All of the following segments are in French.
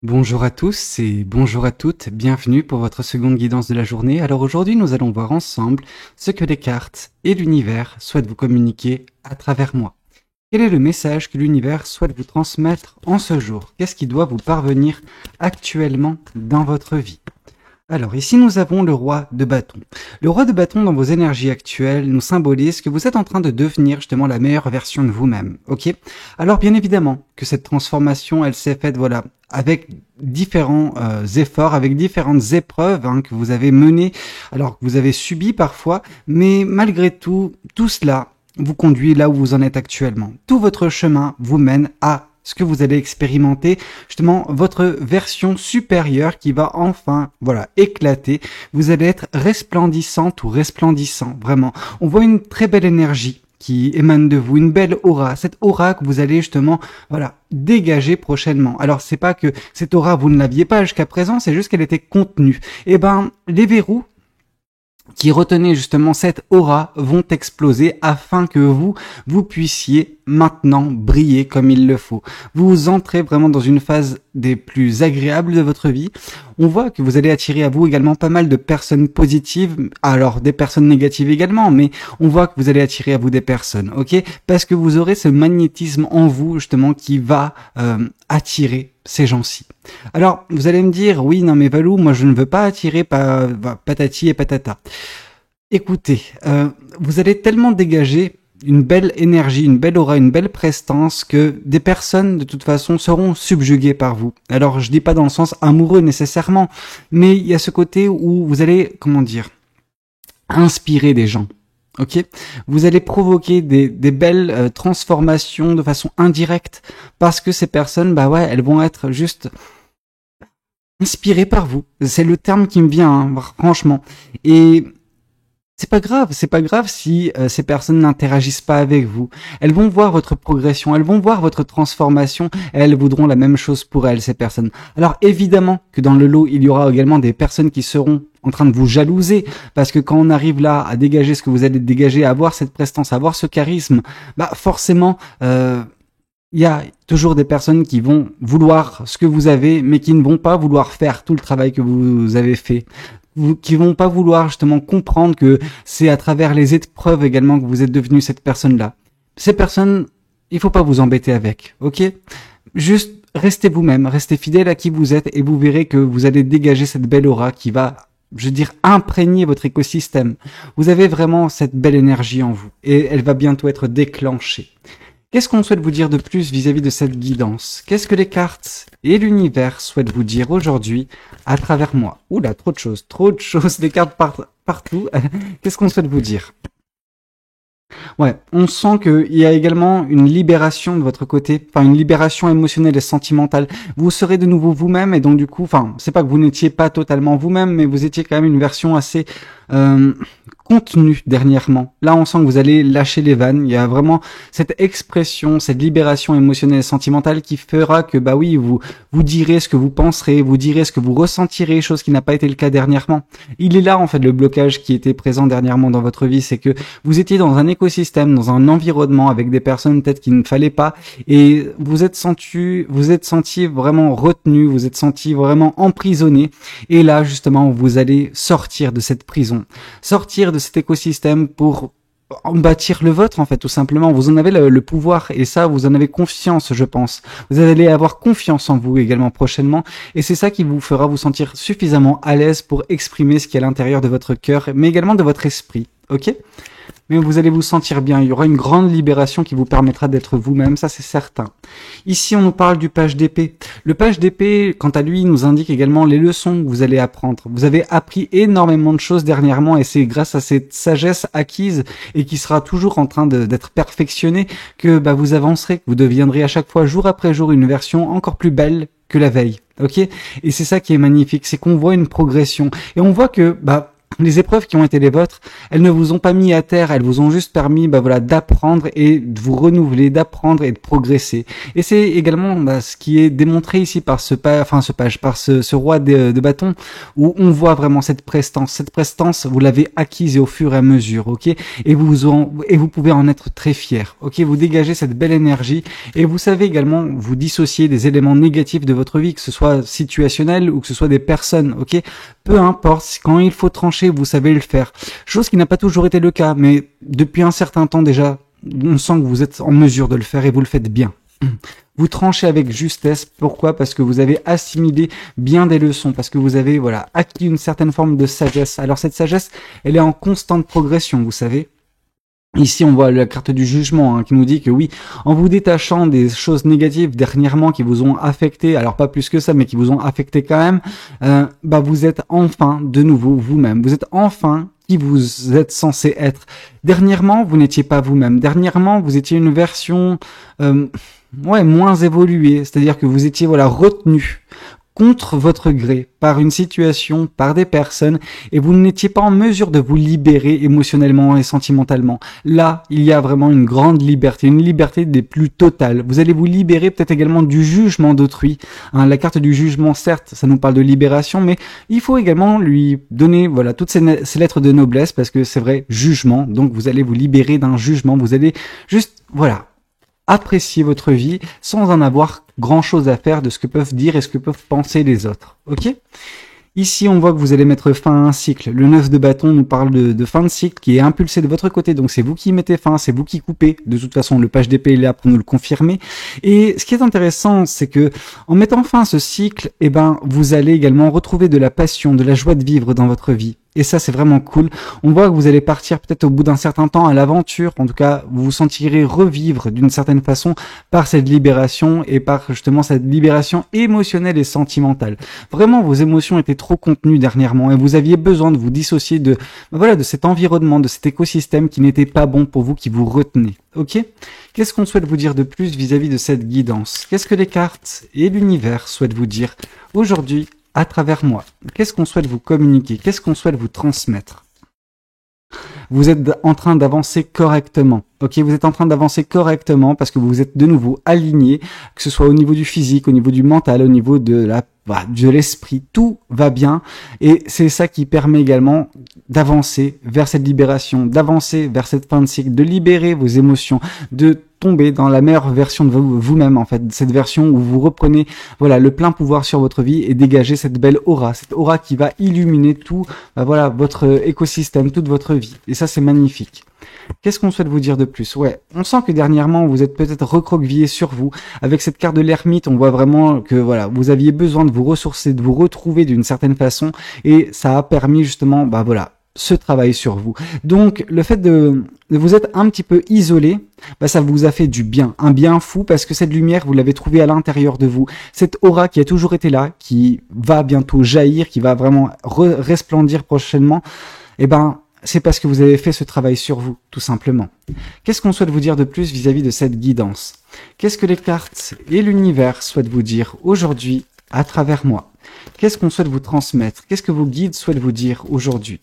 Bonjour à tous et bonjour à toutes, bienvenue pour votre seconde guidance de la journée. Alors aujourd'hui nous allons voir ensemble ce que les cartes et l'univers souhaitent vous communiquer à travers moi. Quel est le message que l'univers souhaite vous transmettre en ce jour? Qu'est-ce qui doit vous parvenir actuellement dans votre vie? Alors ici nous avons le roi de bâton. Le roi de bâton dans vos énergies actuelles nous symbolise que vous êtes en train de devenir justement la meilleure version de vous-même, ok? Alors bien évidemment que cette transformation elle s'est faite voilà avec différents efforts, avec différentes épreuves que vous avez menées, alors que vous avez subi parfois, mais malgré tout, tout cela vous conduit là où vous en êtes actuellement. Tout votre chemin vous mène à ce que vous allez expérimenter, justement, votre version supérieure qui va enfin, voilà, éclater. Vous allez être resplendissante ou resplendissant, vraiment. On voit une très belle énergie qui émane de vous, une belle aura, cette aura que vous allez justement, voilà, dégager prochainement. Alors, c'est pas que cette aura, vous ne l'aviez pas jusqu'à présent, c'est juste qu'elle était contenue. Eh ben, les verrous qui retenaient justement cette aura vont exploser afin que vous puissiez maintenant briller comme il le faut. Vous entrez vraiment dans une phase des plus agréables de votre vie. On voit que vous allez attirer à vous également pas mal de personnes positives, alors des personnes négatives également, mais on voit que vous allez attirer à vous des personnes, ok? Parce que vous aurez ce magnétisme en vous justement qui va attirer ces gens-ci. Alors, vous allez me dire, oui, non mais Valou, moi je ne veux pas attirer patati et patata. Écoutez, vous allez tellement dégager une belle énergie, une belle aura, une belle prestance que des personnes de toute façon seront subjuguées par vous. Alors je dis pas dans le sens amoureux nécessairement, mais il y a ce côté où vous allez, comment dire, inspirer des gens. Ok, vous allez provoquer des belles transformations de façon indirecte parce que ces personnes, bah ouais, elles vont être juste inspirées par vous. C'est le terme qui me vient, franchement. Et c'est pas grave si ces personnes n'interagissent pas avec vous. Elles vont voir votre progression, elles vont voir votre transformation et elles voudront la même chose pour elles, ces personnes. Alors évidemment que dans le lot, il y aura également des personnes qui seront en train de vous jalouser parce que quand on arrive là à dégager ce que vous allez dégager, à avoir cette prestance, à avoir ce charisme, bah forcément il y a toujours des personnes qui vont vouloir ce que vous avez mais qui ne vont pas vouloir faire tout le travail que vous avez fait. Qui vont pas vouloir justement comprendre que c'est à travers les épreuves également que vous êtes devenu cette personne-là. Ces personnes, il faut pas vous embêter avec, ok? Juste restez vous-même, restez fidèle à qui vous êtes et vous verrez que vous allez dégager cette belle aura qui va, je veux dire, imprégner votre écosystème. Vous avez vraiment cette belle énergie en vous et elle va bientôt être déclenchée. Qu'est-ce qu'on souhaite vous dire de plus vis-à-vis de cette guidance? Qu'est-ce que les cartes et l'univers souhaitent vous dire aujourd'hui à travers moi? Oula, trop de choses, des cartes partout. Qu'est-ce qu'on souhaite vous dire? Ouais, on sent qu'il y a également une libération de votre côté, enfin une libération émotionnelle et sentimentale. Vous serez de nouveau vous-même et donc du coup, enfin, c'est pas que vous n'étiez pas totalement vous-même, mais vous étiez quand même une version assez contenu dernièrement. Là, on sent que vous allez lâcher les vannes. Il y a vraiment cette expression, cette libération émotionnelle et sentimentale qui fera que, bah oui, vous direz ce que vous penserez, vous direz ce que vous ressentirez, chose qui n'a pas été le cas dernièrement. Il est là, en fait, le blocage qui était présent dernièrement dans votre vie, c'est que vous étiez dans un écosystème, dans un environnement avec des personnes peut-être qu'il ne fallait pas et vous êtes senti vraiment retenu, vous êtes senti vraiment emprisonné et là, justement, vous allez sortir de cette prison, sortir de cet écosystème pour en bâtir le vôtre, en fait, tout simplement. Vous en avez le pouvoir et ça, vous en avez confiance, je pense. Vous allez avoir confiance en vous également prochainement et c'est ça qui vous fera vous sentir suffisamment à l'aise pour exprimer ce qui est à l'intérieur de votre cœur, mais également de votre esprit, ok? Mais vous allez vous sentir bien, il y aura une grande libération qui vous permettra d'être vous-même, ça c'est certain. Ici on nous parle du page d'épée. Le page d'épée, quant à lui, nous indique également les leçons que vous allez apprendre. Vous avez appris énormément de choses dernièrement et c'est grâce à cette sagesse acquise et qui sera toujours en train d'être perfectionnée que bah, vous avancerez, que vous deviendrez à chaque fois, jour après jour, une version encore plus belle que la veille. Ok? Et c'est ça qui est magnifique, c'est qu'on voit une progression. Et on voit que, bah, les épreuves qui ont été les vôtres, elles ne vous ont pas mis à terre, elles vous ont juste permis, voilà, d'apprendre et de vous renouveler, d'apprendre et de progresser. Et c'est également ce qui est démontré ici par ce roi de bâton, où on voit vraiment cette prestance. Cette prestance, vous l'avez acquise au fur et à mesure, ok. Et vous pouvez en être très fier, ok. Vous dégagez cette belle énergie et vous savez également vous dissocier des éléments négatifs de votre vie, que ce soit situationnel ou que ce soit des personnes, ok. Peu importe, quand il faut trancher, vous savez le faire. Chose qui n'a pas toujours été le cas, mais depuis un certain temps déjà, on sent que vous êtes en mesure de le faire et vous le faites bien. Vous tranchez avec justesse. Pourquoi? Parce que vous avez assimilé bien des leçons, parce que vous avez, voilà, acquis une certaine forme de sagesse. Alors cette sagesse, elle est en constante progression, vous savez. Ici, on voit la carte du jugement qui nous dit que oui, en vous détachant des choses négatives dernièrement qui vous ont affecté, alors pas plus que ça, mais qui vous ont affecté quand même, vous êtes enfin de nouveau vous-même. Vous êtes enfin qui vous êtes censé être. Dernièrement, vous n'étiez pas vous-même. Dernièrement, vous étiez une version moins évoluée, c'est-à-dire que vous étiez retenu contre votre gré, par une situation, par des personnes, et vous n'étiez pas en mesure de vous libérer émotionnellement et sentimentalement. Là, il y a vraiment une grande liberté, une liberté des plus totales. Vous allez vous libérer peut-être également du jugement d'autrui. La carte du jugement, certes, ça nous parle de libération, mais il faut également lui donner, toutes ces lettres de noblesse, parce que c'est vrai, jugement, donc vous allez vous libérer d'un jugement, vous allez juste, apprécier votre vie sans en avoir grand chose à faire de ce que peuvent dire et ce que peuvent penser les autres. Ok? Ici, on voit que vous allez mettre fin à un cycle. Le 9 de bâton nous parle de fin de cycle qui est impulsé de votre côté. Donc, c'est vous qui mettez fin, c'est vous qui coupez. De toute façon, le page d'épée est là pour nous le confirmer. Et ce qui est intéressant, c'est que en mettant fin à ce cycle, vous allez également retrouver de la passion, de la joie de vivre dans votre vie. Et ça, c'est vraiment cool. On voit que vous allez partir peut-être au bout d'un certain temps à l'aventure. En tout cas, vous vous sentirez revivre d'une certaine façon par cette libération et par justement cette libération émotionnelle et sentimentale. Vraiment, vos émotions étaient trop contenues dernièrement et vous aviez besoin de vous dissocier de cet environnement, de cet écosystème qui n'était pas bon pour vous, qui vous retenait. Ok? Qu'est-ce qu'on souhaite vous dire de plus vis-à-vis de cette guidance? Qu'est-ce que les cartes et l'univers souhaitent vous dire aujourd'hui à travers moi? Qu'est-ce qu'on souhaite vous communiquer? Qu'est-ce qu'on souhaite vous transmettre? Vous êtes en train d'avancer correctement. Ok, vous êtes en train d'avancer correctement parce que vous êtes de nouveau aligné, que ce soit au niveau du physique, au niveau du mental, au niveau de l'esprit, tout va bien et c'est ça qui permet également d'avancer vers cette libération, d'avancer vers cette fin de cycle, de libérer vos émotions, de tomber dans la meilleure version de vous-même en fait, cette version où vous reprenez le plein pouvoir sur votre vie et dégagez cette belle aura, cette aura qui va illuminer tout votre écosystème, toute votre vie et ça c'est magnifique. Qu'est-ce qu'on souhaite vous dire de plus? On sent que dernièrement, vous êtes peut-être recroquevillé sur vous. Avec cette carte de l'ermite, on voit vraiment que vous aviez besoin de vous ressourcer, de vous retrouver d'une certaine façon. Et ça a permis justement, ce travail sur vous. Donc, le fait de vous être un petit peu isolé, ça vous a fait du bien. Un bien fou parce que cette lumière, vous l'avez trouvée à l'intérieur de vous. Cette aura qui a toujours été là, qui va bientôt jaillir, qui va vraiment resplendir prochainement, c'est parce que vous avez fait ce travail sur vous, tout simplement. Qu'est-ce qu'on souhaite vous dire de plus vis-à-vis de cette guidance? Qu'est-ce que les cartes et l'univers souhaitent vous dire aujourd'hui à travers moi? Qu'est-ce qu'on souhaite vous transmettre? Qu'est-ce que vos guides souhaitent vous dire aujourd'hui?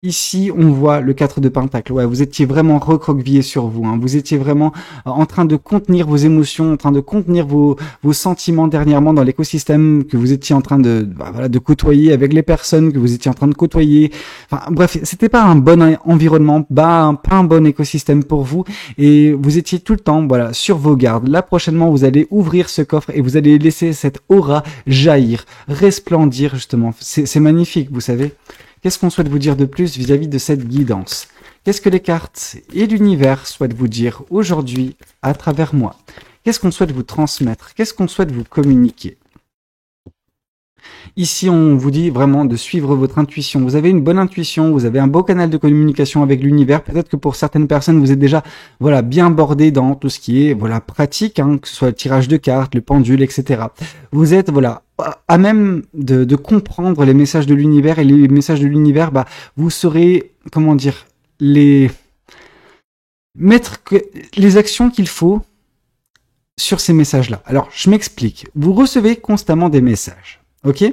Ici, on voit le 4 de Pentacle. Vous étiez vraiment recroquevillé sur vous. Vous étiez vraiment en train de contenir vos émotions, en train de contenir vos sentiments dernièrement dans l'écosystème que vous étiez en train de côtoyer avec les personnes que vous étiez en train de côtoyer. Bref, c'était pas un bon environnement, pas un bon écosystème pour vous. Et vous étiez tout le temps, sur vos gardes. Là, prochainement, vous allez ouvrir ce coffre et vous allez laisser cette aura jaillir, resplendir, justement. C'est magnifique, vous savez. Qu'est-ce qu'on souhaite vous dire de plus vis-à-vis de cette guidance? Qu'est-ce que les cartes et l'univers souhaitent vous dire aujourd'hui à travers moi? Qu'est-ce qu'on souhaite vous transmettre? Qu'est-ce qu'on souhaite vous communiquer? Ici, on vous dit vraiment de suivre votre intuition. Vous avez une bonne intuition, vous avez un beau canal de communication avec l'univers. Peut-être que pour certaines personnes, vous êtes déjà bien bordé dans tout ce qui est pratique, que ce soit le tirage de cartes, le pendule, etc. Vous êtes à même de comprendre les messages de l'univers et les messages de l'univers, vous saurez, mettre les actions qu'il faut sur ces messages-là. Alors, je m'explique. Vous recevez constamment des messages. Ok?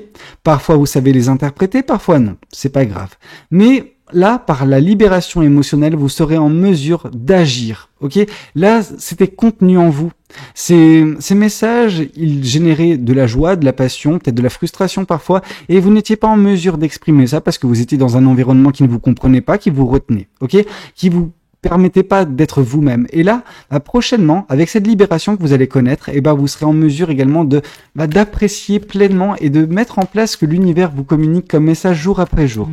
Parfois vous savez les interpréter, parfois non. C'est pas grave. Mais là, par la libération émotionnelle, vous serez en mesure d'agir. Ok? Là, c'était contenu en vous. Ces messages, ils généraient de la joie, de la passion, peut-être de la frustration parfois, et vous n'étiez pas en mesure d'exprimer ça parce que vous étiez dans un environnement qui ne vous comprenait pas, qui vous retenait, ok, qui vous permettez pas d'être vous-même. Et là, prochainement, avec cette libération que vous allez connaître, et ben vous serez en mesure également de d'apprécier pleinement et de mettre en place ce que l'univers vous communique comme message jour après jour.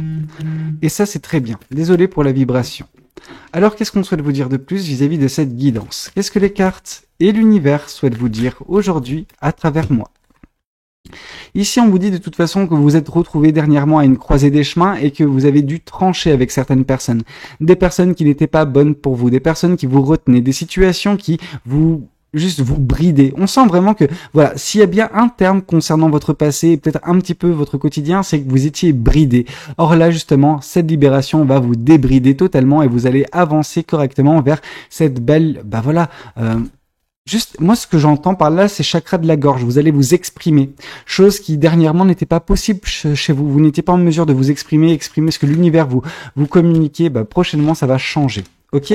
Et ça, c'est très bien. Désolé pour la vibration. Alors, qu'est-ce qu'on souhaite vous dire de plus vis-à-vis de cette guidance? Qu'est-ce que les cartes et l'univers souhaitent vous dire aujourd'hui à travers moi? Ici, on vous dit de toute façon que vous vous êtes retrouvé dernièrement à une croisée des chemins et que vous avez dû trancher avec certaines personnes. Des personnes qui n'étaient pas bonnes pour vous, des personnes qui vous retenaient, des situations qui vous brider. On sent vraiment que, voilà, s'il y a bien un terme concernant votre passé et peut-être un petit peu votre quotidien, c'est que vous étiez bridé. Or là, justement, cette libération va vous débrider totalement et vous allez avancer correctement vers cette belle, juste, moi, ce que j'entends par là, c'est chakra de la gorge. Vous allez vous exprimer. Chose qui, dernièrement, n'était pas possible chez vous. Vous n'étiez pas en mesure de vous exprimer ce que l'univers vous communiquait. Prochainement, ça va changer. Ok?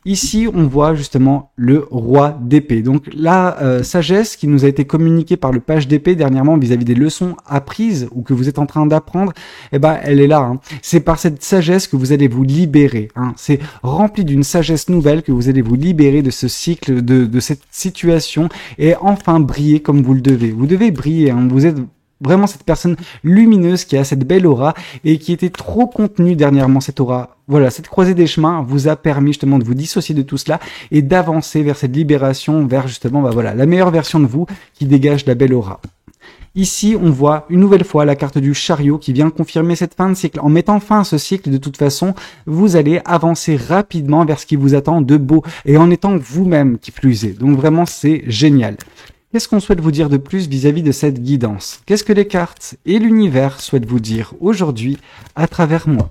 Ici, on voit justement le roi d'épée. Donc la sagesse qui nous a été communiquée par le page d'épée dernièrement vis-à-vis des leçons apprises ou que vous êtes en train d'apprendre, elle est là. Hein. C'est par cette sagesse que vous allez vous libérer. Hein. C'est rempli d'une sagesse nouvelle que vous allez vous libérer de ce cycle, de cette situation et enfin briller comme vous le devez. Vous devez briller. Hein. Vous êtes vraiment cette personne lumineuse qui a cette belle aura et qui était trop contenue dernièrement, cette aura. Voilà, cette croisée des chemins vous a permis justement de vous dissocier de tout cela et d'avancer vers cette libération, vers justement la meilleure version de vous qui dégage la belle aura. Ici, on voit une nouvelle fois la carte du chariot qui vient confirmer cette fin de cycle. En mettant fin à ce cycle, de toute façon, vous allez avancer rapidement vers ce qui vous attend de beau et en étant vous-même qui plus est. Donc vraiment, c'est génial. Qu'est-ce qu'on souhaite vous dire de plus vis-à-vis de cette guidance? Qu'est-ce que les cartes et l'univers souhaitent vous dire aujourd'hui à travers moi?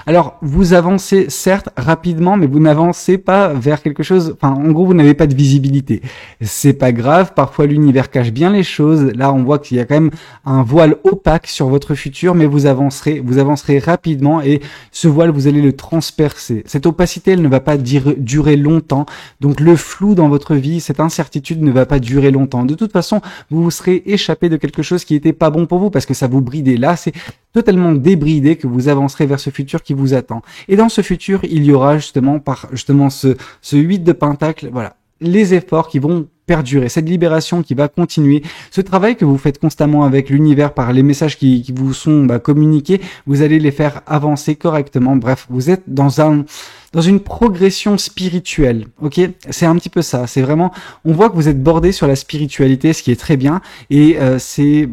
Alors, vous avancez certes rapidement, mais vous n'avancez pas vers quelque chose. Enfin, en gros, vous n'avez pas de visibilité. C'est pas grave. Parfois, l'univers cache bien les choses. Là, on voit qu'il y a quand même un voile opaque sur votre futur, mais vous avancerez rapidement et ce voile, vous allez le transpercer. Cette opacité, elle ne va pas durer longtemps. Donc, le flou dans votre vie, cette incertitude ne va pas durer longtemps. De toute façon, vous vous serez échappé de quelque chose qui était pas bon pour vous parce que ça vous bridait. Là, c'est totalement débridé que vous avancerez vers ce futur qui vous attend. Et dans ce futur, il y aura justement ce 8 de pentacle, voilà, les efforts qui vont perdurer, cette libération qui va continuer, ce travail que vous faites constamment avec l'univers par les messages qui vous sont communiqués, vous allez les faire avancer correctement. Bref, vous êtes dans une progression spirituelle, ok? C'est un petit peu ça, c'est vraiment, on voit que vous êtes bordé sur la spiritualité, ce qui est très bien, et c'est,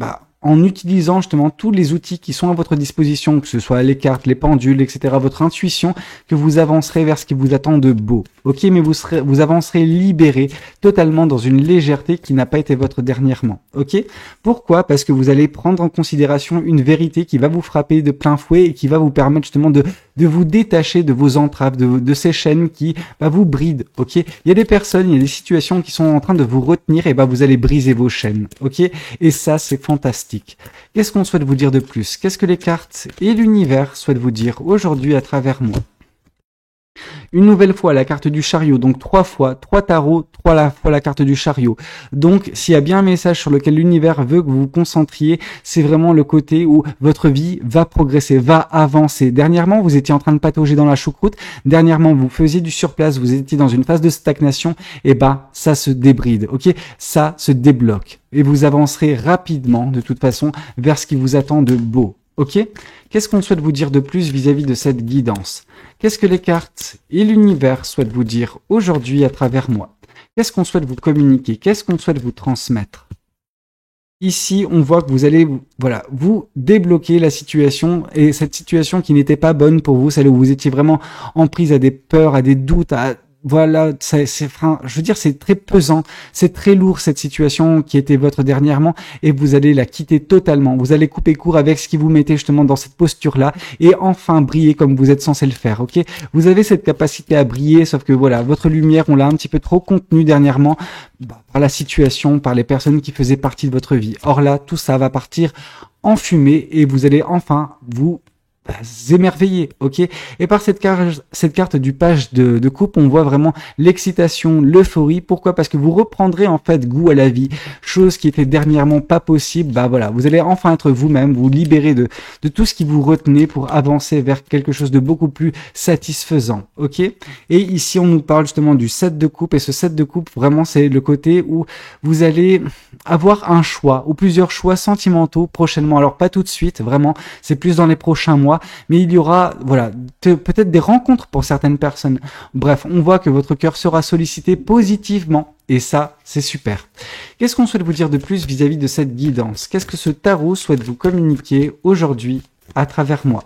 en utilisant justement tous les outils qui sont à votre disposition, que ce soit les cartes, les pendules, etc., votre intuition, que vous avancerez vers ce qui vous attend de beau. Ok, mais vous avancerez libéré, totalement dans une légèreté qui n'a pas été votre dernièrement. Ok? Pourquoi? Parce que vous allez prendre en considération une vérité qui va vous frapper de plein fouet et qui va vous permettre justement de vous détacher de vos entraves, de ces chaînes qui vous brident. Ok? Il y a des personnes, il y a des situations qui sont en train de vous retenir et vous allez briser vos chaînes. Ok? Et ça, c'est fantastique. Qu'est-ce qu'on souhaite vous dire de plus? Qu'est-ce que les cartes et l'univers souhaitent vous dire aujourd'hui à travers moi? Une nouvelle fois la carte du chariot, donc 3 tarots, 3 fois la carte du chariot. Donc s'il y a bien un message sur lequel l'univers veut que vous vous concentriez, c'est vraiment le côté où votre vie va progresser, va avancer. Dernièrement, vous étiez en train de patauger dans la choucroute, dernièrement vous faisiez du surplace, vous étiez dans une phase de stagnation, et ça se débride, ok? Ça se débloque. Et vous avancerez rapidement, de toute façon, vers ce qui vous attend de beau. Ok? Qu'est-ce qu'on souhaite vous dire de plus vis-à-vis de cette guidance? Qu'est-ce que les cartes et l'univers souhaitent vous dire aujourd'hui à travers moi? Qu'est-ce qu'on souhaite vous communiquer? Qu'est-ce qu'on souhaite vous transmettre? Ici, on voit que vous allez, vous débloquer la situation et cette situation qui n'était pas bonne pour vous, celle où vous étiez vraiment en prise à des peurs, à des doutes, à voilà, enfin, je veux dire, c'est très pesant, c'est très lourd cette situation qui était votre dernièrement, et vous allez la quitter totalement. Vous allez couper court avec ce qui vous mettait justement dans cette posture-là, et enfin briller comme vous êtes censé le faire, ok? Vous avez cette capacité à briller, sauf que voilà, votre lumière, on l'a un petit peu trop contenue dernièrement, par la situation, par les personnes qui faisaient partie de votre vie. Or là, tout ça va partir en fumée, et vous allez enfin vous émerveillé, ok. Et par cette carte du page de coupe, on voit vraiment l'excitation, l'euphorie. Pourquoi? Parce que vous reprendrez en fait goût à la vie, chose qui était dernièrement pas possible. Bah voilà, vous allez enfin être vous-même, vous libérer de tout ce qui vous retenait pour avancer vers quelque chose de beaucoup plus satisfaisant, ok. Et ici, on nous parle justement du 7 de coupe, et ce 7 de coupe, vraiment, c'est le côté où vous allez avoir un choix, ou plusieurs choix sentimentaux prochainement. Alors pas tout de suite, vraiment, c'est plus dans les prochains mois, mais il y aura, voilà, peut-être des rencontres pour certaines personnes. Bref, on voit que votre cœur sera sollicité positivement, et ça, c'est super. Qu'est-ce qu'on souhaite vous dire de plus vis-à-vis de cette guidance? Qu'est-ce que ce tarot souhaite vous communiquer aujourd'hui à travers moi?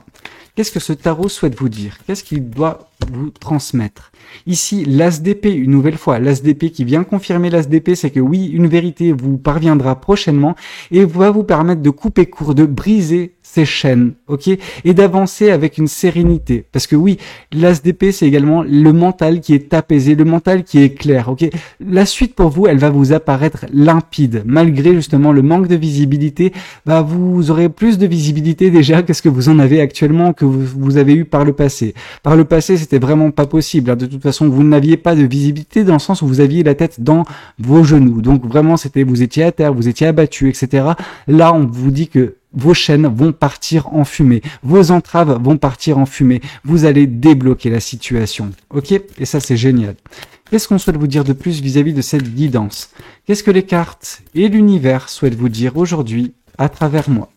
Qu'est-ce que ce tarot souhaite vous dire? Qu'est-ce qu'il doit vous transmettre? Ici, l'as d'épée, une nouvelle fois, l'as d'épée qui vient confirmer l'as d'épée, c'est que oui, une vérité vous parviendra prochainement et va vous permettre de couper court, de briser ces chaînes, ok, et d'avancer avec une sérénité. Parce que oui, l'as d'épée, c'est également le mental qui est apaisé, le mental qui est clair, ok. La suite pour vous, elle va vous apparaître limpide, malgré justement le manque de visibilité. Bah, vous aurez plus de visibilité déjà que ce que vous en avez actuellement, que vous avez eu par le passé. Par le passé, c'était vraiment pas possible. De toute façon, vous n'aviez pas de visibilité dans le sens où vous aviez la tête dans vos genoux. Donc vraiment, vous étiez à terre, vous étiez abattu, etc. Là, on vous dit que vos chaînes vont partir en fumée, vos entraves vont partir en fumée, vous allez débloquer la situation, ok? Et ça, c'est génial. Qu'est-ce qu'on souhaite vous dire de plus vis-à-vis de cette guidance? Qu'est-ce que les cartes et l'univers souhaitent vous dire aujourd'hui à travers moi?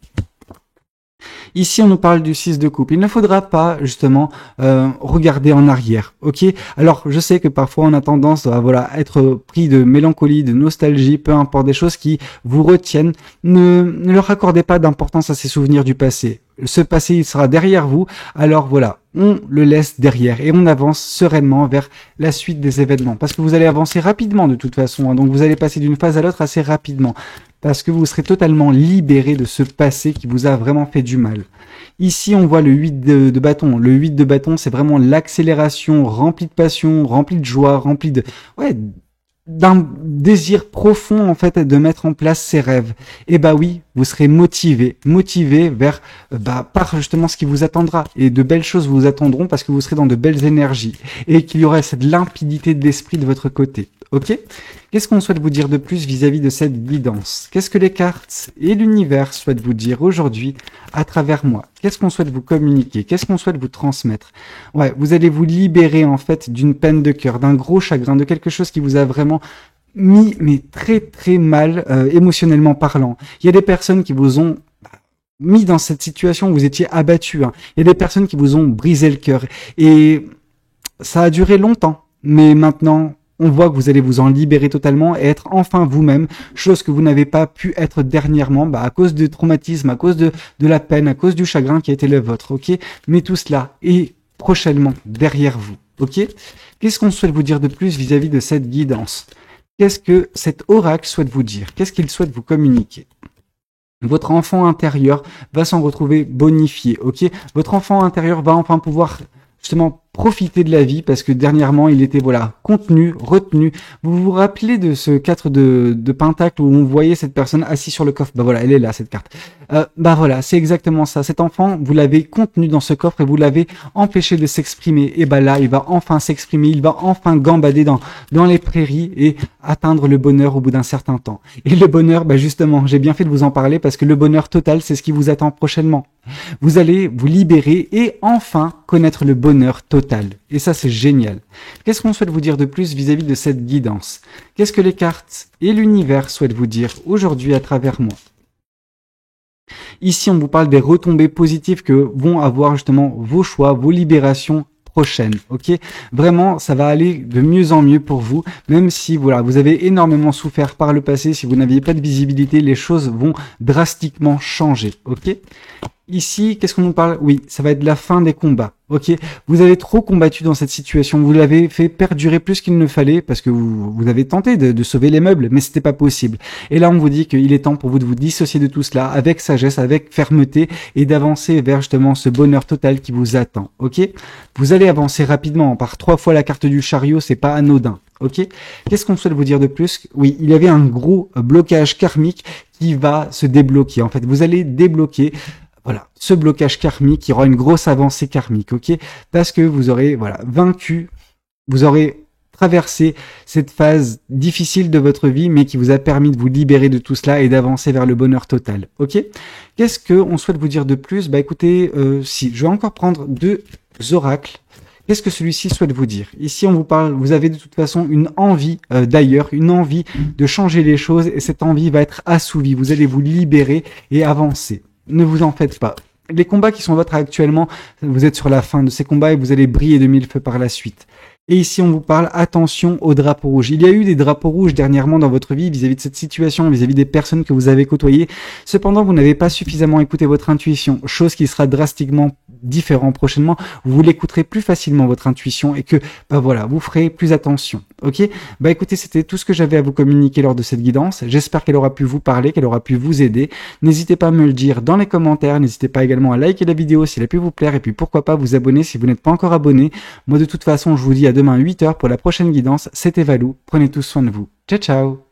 Ici, on nous parle du 6 de coupe. Il ne faudra pas, justement, regarder en arrière, ok? Alors, je sais que parfois, on a tendance à, voilà, être pris de mélancolie, de nostalgie, peu importe, des choses qui vous retiennent. Ne leur accordez pas d'importance à ces souvenirs du passé. Ce passé, il sera derrière vous. Alors voilà, on le laisse derrière et on avance sereinement vers la suite des événements. Parce que vous allez avancer rapidement de toute façon, hein. Donc vous allez passer d'une phase à l'autre assez rapidement. Parce que vous serez totalement libéré de ce passé qui vous a vraiment fait du mal. Ici, on voit le 8 de bâton. Le 8 de bâton, c'est vraiment l'accélération remplie de passion, remplie de joie, remplie de... ouais, d'un désir profond en fait de mettre en place ses rêves. Et bah oui, vous serez motivé vers par justement ce qui vous attendra, et de belles choses vous attendront parce que vous serez dans de belles énergies et qu'il y aura cette limpidité de l'esprit de votre côté. Ok? Qu'est-ce qu'on souhaite vous dire de plus vis-à-vis de cette guidance? Qu'est-ce que les cartes et l'univers souhaitent vous dire aujourd'hui à travers moi? Qu'est-ce qu'on souhaite vous communiquer? Qu'est-ce qu'on souhaite vous transmettre? Ouais, vous allez vous libérer en fait d'une peine de cœur, d'un gros chagrin, de quelque chose qui vous a vraiment mis mais très très mal émotionnellement parlant. Il y a des personnes qui vous ont mis dans cette situation où vous étiez abattu, hein. Il y a des personnes qui vous ont brisé le cœur et ça a duré longtemps, mais maintenant on voit que vous allez vous en libérer totalement et être enfin vous-même, chose que vous n'avez pas pu être dernièrement, à cause du traumatisme, à cause de la peine, à cause du chagrin qui a été le vôtre, ok? Mais tout cela est prochainement derrière vous, ok? Qu'est-ce qu'on souhaite vous dire de plus vis-à-vis de cette guidance? Qu'est-ce que cet oracle souhaite vous dire? Qu'est-ce qu'il souhaite vous communiquer? Votre enfant intérieur va s'en retrouver bonifié, ok? Votre enfant intérieur va enfin pouvoir justement profiter de la vie parce que dernièrement il était contenu, retenu. Vous vous rappelez de ce 4 de pentacle où on voyait cette personne assise sur le coffre? Elle est là cette carte. C'est exactement ça. Cet enfant, vous l'avez contenu dans ce coffre et vous l'avez empêché de s'exprimer. Et là, il va enfin s'exprimer, il va enfin gambader dans les prairies et atteindre le bonheur au bout d'un certain temps. Et le bonheur, justement, j'ai bien fait de vous en parler parce que le bonheur total, c'est ce qui vous attend prochainement. Vous allez vous libérer et enfin connaître le bonheur total. Et ça, c'est génial. Qu'est-ce qu'on souhaite vous dire de plus vis-à-vis de cette guidance? Qu'est-ce que les cartes et l'univers souhaitent vous dire aujourd'hui à travers moi? Ici, on vous parle des retombées positives que vont avoir justement vos choix, vos libérations prochaines, ok? Vraiment, ça va aller de mieux en mieux pour vous, même si vous avez énormément souffert par le passé, si vous n'aviez pas de visibilité, les choses vont drastiquement changer, ok? Ici, qu'est-ce qu'on nous parle? Oui, ça va être la fin des combats. Ok, vous avez trop combattu dans cette situation, vous l'avez fait perdurer plus qu'il ne fallait parce que vous avez tenté de sauver les meubles, mais c'était pas possible. Et là, on vous dit qu'il est temps pour vous de vous dissocier de tout cela avec sagesse, avec fermeté et d'avancer vers justement ce bonheur total qui vous attend. Ok, vous allez avancer rapidement par 3 fois la carte du chariot, c'est pas anodin. Ok, qu'est-ce qu'on souhaite vous dire de plus? Oui, il y avait un gros blocage karmique qui va se débloquer. En fait, vous allez débloquer voilà, ce blocage karmique, il y aura une grosse avancée karmique, ok? Parce que vous aurez, voilà, vaincu, vous aurez traversé cette phase difficile de votre vie, mais qui vous a permis de vous libérer de tout cela et d'avancer vers le bonheur total, ok? Qu'est-ce qu'on souhaite vous dire de plus? Bah écoutez, si, je vais encore prendre 2 oracles. Qu'est-ce que celui-ci souhaite vous dire? Ici, on vous parle, vous avez de toute façon une envie d'ailleurs, une envie de changer les choses, et cette envie va être assouvie. Vous allez vous libérer et avancer. Ne vous en faites pas. Les combats qui sont vôtres actuellement, vous êtes sur la fin de ces combats et vous allez briller de mille feux par la suite. Et ici, on vous parle, attention aux drapeaux rouges. Il y a eu des drapeaux rouges dernièrement dans votre vie vis-à-vis de cette situation, vis-à-vis des personnes que vous avez côtoyées. Cependant, vous n'avez pas suffisamment écouté votre intuition, chose qui sera drastiquement différente prochainement. Vous l'écouterez plus facilement, votre intuition, et que, bah voilà, vous ferez plus attention. Ok? Bah écoutez, c'était tout ce que j'avais à vous communiquer lors de cette guidance. J'espère qu'elle aura pu vous parler, qu'elle aura pu vous aider. N'hésitez pas à me le dire dans les commentaires. N'hésitez pas également à liker la vidéo si elle a pu vous plaire. Et puis pourquoi pas vous abonner si vous n'êtes pas encore abonné. Moi, de toute façon, je vous dis à demain 8h pour la prochaine guidance. C'était Valou. Prenez tous soin de vous. Ciao, ciao!